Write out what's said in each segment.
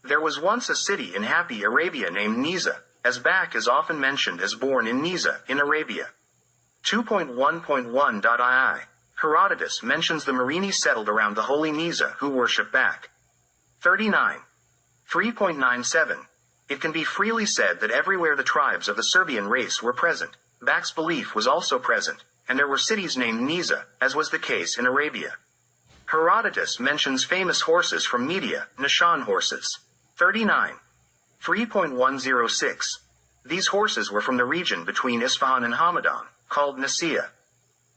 There was once a city in happy Arabia named Nisa, as Bak is often mentioned as born in Nisa, in Arabia. 2.1.1.ii. Herodotus mentions the Merini settled around the holy Nisa who worship Bak. 39. 3.97. It can be freely said that everywhere the tribes of the Serbian race were present, Bak's belief was also present, and there were cities named Nisa, as was the case in Arabia. Herodotus mentions famous horses from Media, Nishan horses. 39. 3.106. These horses were from the region between Isfahan and Hamadan, called Nicaea.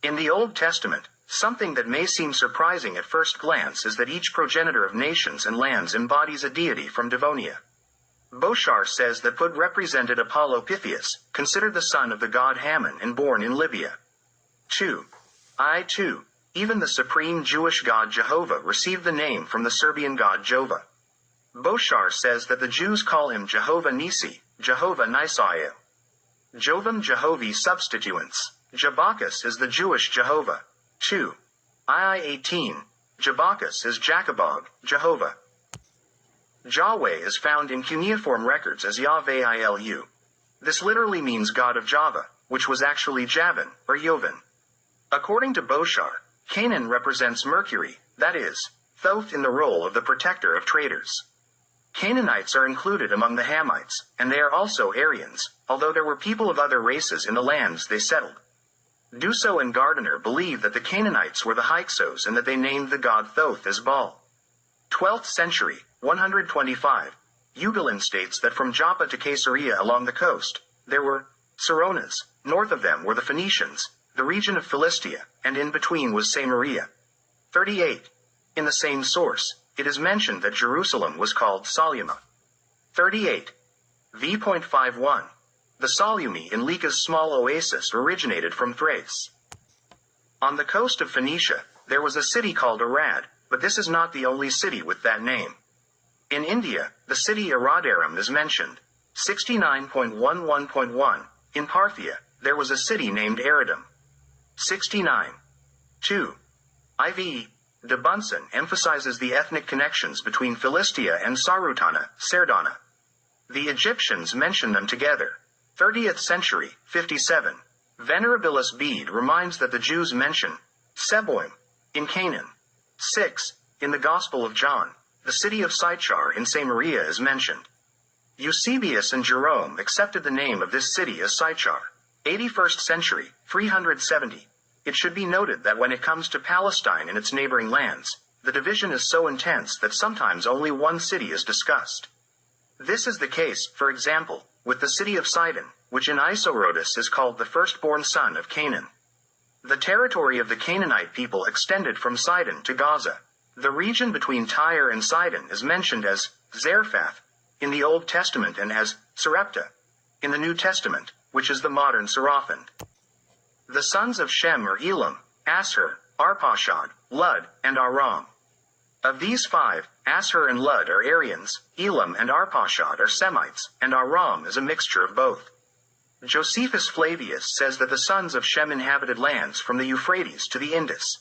In the Old Testament, something that may seem surprising at first glance is that each progenitor of nations and lands embodies a deity from Devonia. Boshar says that Pud represented Apollo Pythias, considered the son of the god Hammon and born in Libya. 2. I2. Even the supreme Jewish god Jehovah received the name from the Serbian god Jova. Boshar says that the Jews call him Jehovah Nisi, Jehovah Nisaiah. Jovan Jehovi substituents. Jabakus is the Jewish Jehovah. 2. II18. Jabakus is Jacobog, Jehovah. Yahweh is found in cuneiform records as Yahweh Ilu. This literally means God of Java, which was actually Javan, or Jovan. According to Boshar, Canaan represents Mercury, that is, Thoth in the role of the protector of traders. Canaanites are included among the Hamites, and they are also Aryans, although there were people of other races in the lands they settled. Duso and Gardiner believe that the Canaanites were the Hyksos and that they named the god Thoth as Baal. 12th century, 125. Ugalin states that from Joppa to Caesarea along the coast, there were Saronas, north of them were the Phoenicians, the region of Philistia, and in between was Samaria. 38. In the same source, it is mentioned that Jerusalem was called Saluma. 38. v.51. The Salumi in Lika's small oasis originated from Thrace. On the coast of Phoenicia, there was a city called Arad, but this is not the only city with that name. In India, the city Aradaram is mentioned. 69.11.1. In Parthia, there was a city named Aradam. 69. 2. IV. De Bunsen emphasizes the ethnic connections between Philistia and Sarutana, Sardana. The Egyptians mention them together. 30th century, 57. Venerabilis Bede reminds that the Jews mention Seboim in Canaan. 6. In the Gospel of John, the city of Sychar in Samaria is mentioned. Eusebius and Jerome accepted the name of this city as Sychar. 81st century, 370. It should be noted that when it comes to Palestine and its neighboring lands, the division is so intense that sometimes only one city is discussed. This is the case, for example, with the city of Sidon, which in Isorotus is called the firstborn son of Canaan. The territory of the Canaanite people extended from Sidon to Gaza. The region between Tyre and Sidon is mentioned as Zarephath in the Old Testament and as Sarepta in the New Testament, which is the modern Seraphim. The sons of Shem are Elam, Asher, Arpachshad, Lud, and Aram. Of these 5, Asher and Lud are Aryans, Elam and Arpachshad are Semites, and Aram is a mixture of both. Josephus Flavius says that the sons of Shem inhabited lands from the Euphrates to the Indus.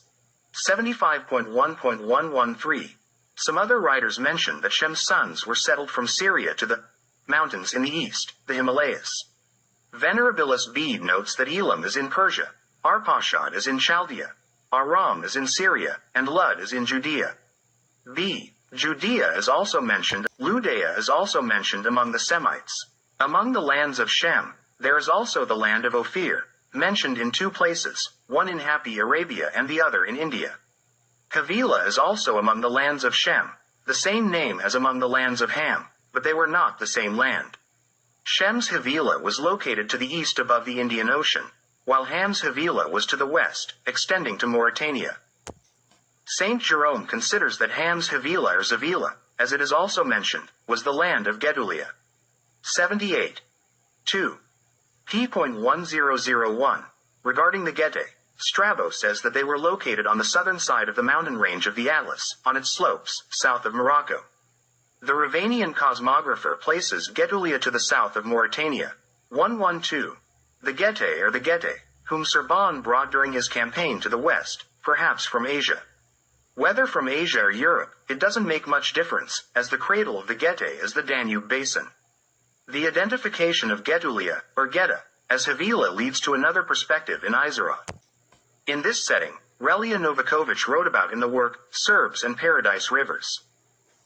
75.1.113. Some other writers mention that Shem's sons were settled from Syria to the mountains in the east, the Himalayas. Venerabilis Bede notes that Elam is in Persia, Arpachshad is in Chaldea, Aram is in Syria, and Lud is in Judea. B. Judea is also mentioned. Ludea is also mentioned among the Semites. Among the lands of Shem, there is also the land of Ophir, mentioned in 2 places, one in happy Arabia and the other in India. Havilah is also among the lands of Shem, the same name as among the lands of Ham, but they were not the same land. Shem's Havilah was located to the east above the Indian Ocean, while Ham's Havilah was to the west, extending to Mauritania. Saint Jerome considers that Ham's Havilah or Zavila, as it is also mentioned, was the land of Gedulia. 78. 2. p.1001. Regarding the Getae, Strabo says that they were located on the southern side of the mountain range of the Atlas, on its slopes, south of Morocco. The Ravanian cosmographer places Getulia to the south of Mauritania. 112. The Getae are the Getae, whom Serban brought during his campaign to the west, perhaps from Asia. Whether from Asia or Europe, it doesn't make much difference, as the cradle of the Getae is the Danube basin. The identification of Getulia, or Geta, as Havila leads to another perspective in Izerod. In this setting, Relia Novakovic wrote about in the work, Serbs and Paradise Rivers.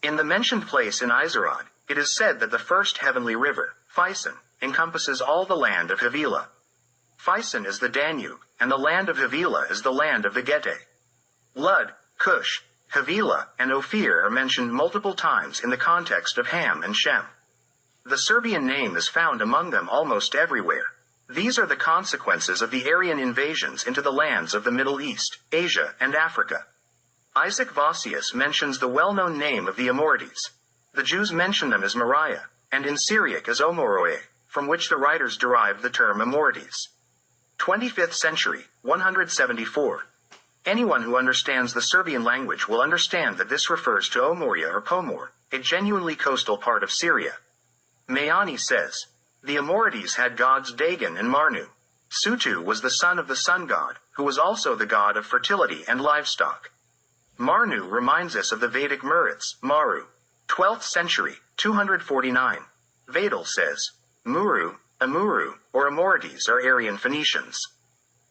In the mentioned place in Izerod, it is said that the first heavenly river, Physon, encompasses all the land of Havila. Physon is the Danube, and the land of Havila is the land of the Getae. Lud, Cush, Havila, and Ophir are mentioned multiple times in the context of Ham and Shem. The Serbian name is found among them almost everywhere. These are the consequences of the Aryan invasions into the lands of the Middle East, Asia, and Africa. Isaac Vossius mentions the well-known name of the Amorites. The Jews mention them as Moriah, and in Syriac as Omoroe, from which the writers derived the term Amorites. 25th century, 174. Anyone who understands the Serbian language will understand that this refers to Omoria or Pomor, a genuinely coastal part of Syria. Mayani says, the Amorites had gods Dagon and Marnu. Sutu was the son of the sun god, who was also the god of fertility and livestock. Marnu reminds us of the Vedic Murits, Maru. 12th century, 249. Vadal says, Muru, Amuru, or Amorites are Aryan Phoenicians.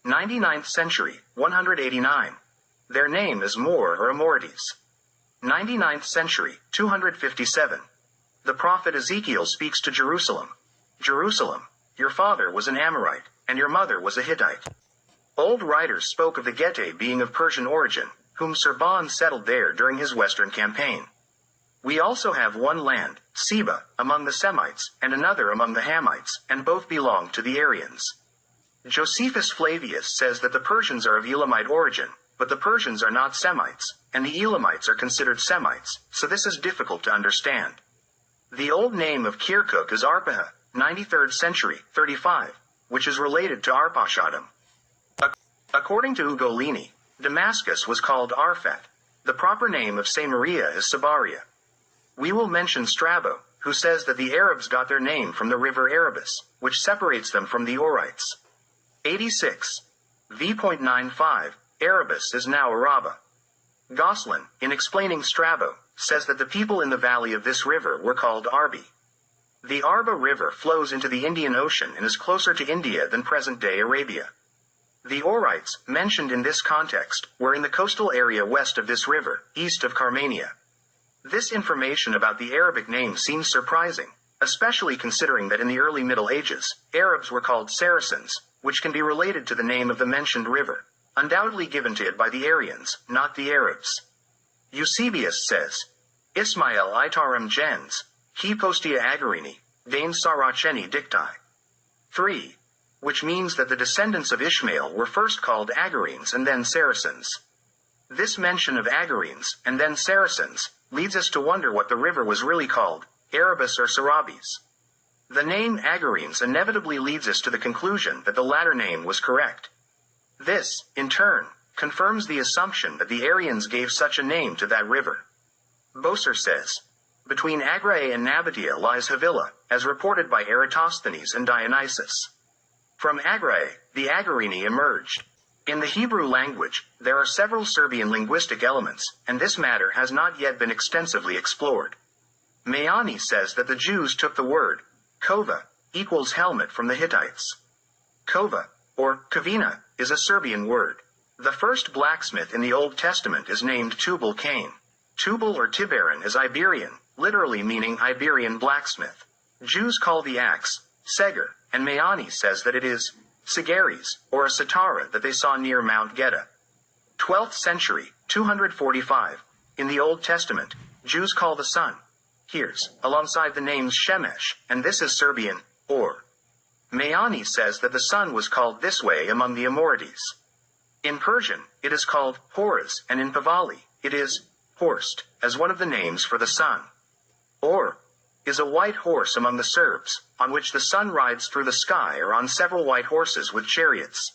99th century, 189. Their name is Mor or Amorites. 99th century, 257. The prophet Ezekiel speaks to Jerusalem. Jerusalem, your father was an Amorite, and your mother was a Hittite. Old writers spoke of the Getae being of Persian origin, whom Serban settled there during his western campaign. We also have one land, Seba, among the Semites, and another among the Hamites, and both belong to the Aryans. Josephus Flavius says that the Persians are of Elamite origin, but the Persians are not Semites, and the Elamites are considered Semites, so this is difficult to understand. The old name of Kirkuk is Arpaha, 93rd century, 35, which is related to Arpachshadam. According to Ugolini, Damascus was called Arfat. The proper name of Samaria is Sabaria. We will mention Strabo, who says that the Arabs got their name from the river Erebus, which separates them from the Orites. 86. V.95, Erebus is now Araba. Goslin, in explaining Strabo, says that the people in the valley of this river were called Arbi. The Arba River flows into the Indian Ocean and is closer to India than present-day Arabia. The Orites, mentioned in this context, were in the coastal area west of this river, east of Carmania. This information about the Arabic name seems surprising, especially considering that in the early Middle Ages, Arabs were called Saracens, which can be related to the name of the mentioned river, undoubtedly given to it by the Aryans, not the Arabs. Eusebius says, Ismael itarum gens, he postia agarini, dane saraceni dicti. 3. Which means that the descendants of Ishmael were first called Agarenes and then Saracens. This mention of Agarenes, and then Saracens, leads us to wonder what the river was really called, Erebus or Sarabes. The name Agarenes inevitably leads us to the conclusion that the latter name was correct. This, in turn, confirms the assumption that the Aryans gave such a name to that river. Boser says, between Agrae and Nabatea lies Havila, as reported by Eratosthenes and Dionysius. From Agrae, the Agarini emerged. In the Hebrew language, there are several Serbian linguistic elements, and this matter has not yet been extensively explored. Mayani says that the Jews took the word, kova, equals helmet from the Hittites. Kova, or kavina, is a Serbian word. The first blacksmith in the Old Testament is named Tubal-Cain. Tubal or Tiberan is Iberian, literally meaning Iberian blacksmith. Jews call the axe, seger, and Mayani says that it is Sigaris, or a Satara that they saw near Mount Geta. 12th century, 245. In the Old Testament, Jews call the sun, Here's, alongside the names Shemesh, and this is Serbian, or. Mayani says that the sun was called this way among the Amorites. In Persian, it is called Horus, and in Pahlavi, it is Horst, as one of the names for the sun. Or is a white horse among the Serbs, on which the sun rides through the sky or on several white horses with chariots.